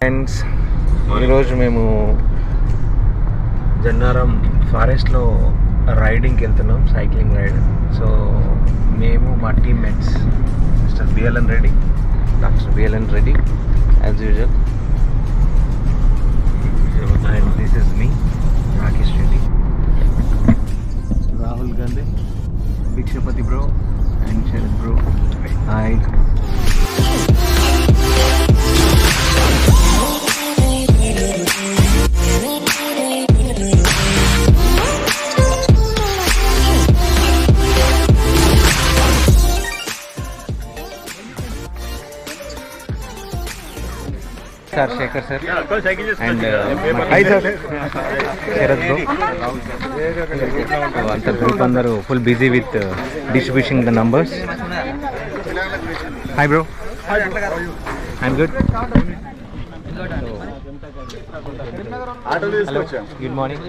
Friends, ఈరోజు మేము జన్నారం ఫారెస్ట్లో రైడింగ్కి వెళ్తున్నాం, సైక్లింగ్ రైడ్. సో మేము మా teammates mister BLN Reddy, doctor BLN Reddy as usual, and this is me Rakesh Reddy, Rahul Gandhi, Bhikshapathi bro and Sharath bro. Hi. Sir Shekhar sir and hi sir Sharath bro. అంత group అందరూ full busy with distribution the numbers. Hi bro. I'm good. Hello, good morning.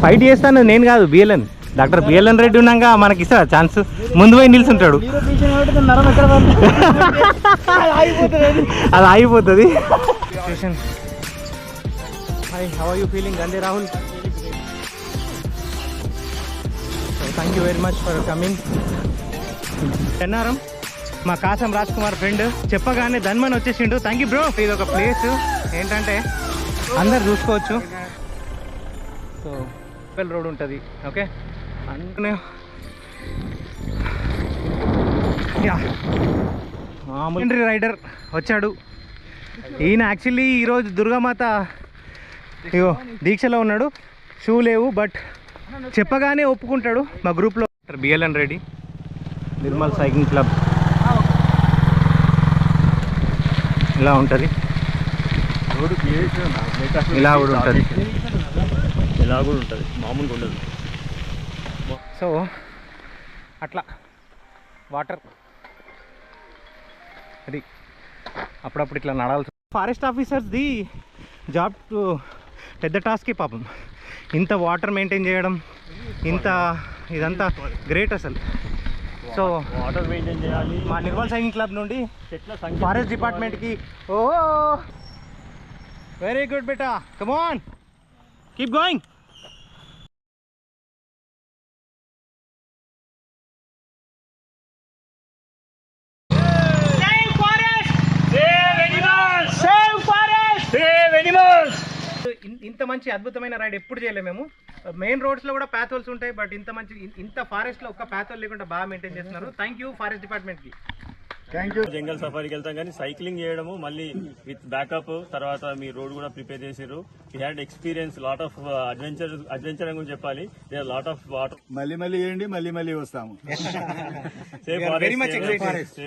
Fight చేస్తాను నేను కాదు, BLN doctor BLN Reddy ఉన్నాక మనకి ఇస్తా chance. ముందు పోయి నిల్చుంటాడు, అది ఆగిపోతుంది. Hi, how are you feeling గందే Rahul? Thank you very much for coming. Jannaram మా కాసం రాజ్ కుమార్ ఫ్రెండ్ చెప్పగానే ధన్మన్ వచ్చేసిండు. Thank you bro. ఇది ఒక ప్లేస్ ఏంటంటే అందరు చూసుకోవచ్చు. సో రోడ్ ఉంటుంది, ఓకే. అందుకనే మామూలు రైడర్ వచ్చాడు. ఈయన యాక్చువల్లీ ఈరోజు దుర్గామాత ఇగో దీక్షలో ఉన్నాడు. షూ లేవు, బట్ చెప్పగానే ఒప్పుకుంటాడు. మా గ్రూప్లో BLN Reddy, Nirmal cycling club. ఇలా ఉంటుంది, ఇలా కూడా ఉంటుంది, ఇలా కూడా ఉంటుంది, మామూలుగా ఉండదు. సో అట్లా వాటర్ అది అప్పుడప్పుడు ఇట్లా నడాల్సి. ఫారెస్ట్ ఆఫీసర్స్ది జాబ్ పెద్ద టాస్కే పాపం. ఇంత వాటర్ మెయింటైన్ చేయడం, ఇంత ఇదంతా గ్రేట్ అసలు. సో వాటర్ మెయింటైన్ చేయాలి. మా నిర్మల్ సైక్లింగ్ క్లబ్ నుండి ఫారెస్ట్ డిపార్ట్మెంట్కి ఓ వెరీ గుడ్ బేటా, కమ్ ఆన్, కీప్ గోయింగ్. ఇంత మంచి అద్భుతమైన రైడ్ ఎప్పుడు చేయలేము మేము. మెయిన్ రోడ్స్లో కూడా ప్యాత్ హోల్స్ ఉంటాయి, బట్ ఇంత ఫారెస్ట్లో ఒక్క ప్యాత్ హోల్ లేకుండా బాగా మెయింటైన్ చేస్తున్నారు. థ్యాంక్ యూ ఫారెస్ట్ డిపార్ట్మెంట్కి. Thank you. జంగల్ సఫారీకి వెళ్తాం కానీ సైక్లింగ్ చేయడము మళ్ళీ విత్ బ్యాకప్ తర్వాత మీ రోడ్ కూడా ప్రిపేర్ చేసారు. We had experience lot of adventure అని చెప్పాలి. Lot of water. మళ్ళీ చేయండి, మళ్ళీ వస్తాము. Safe forest.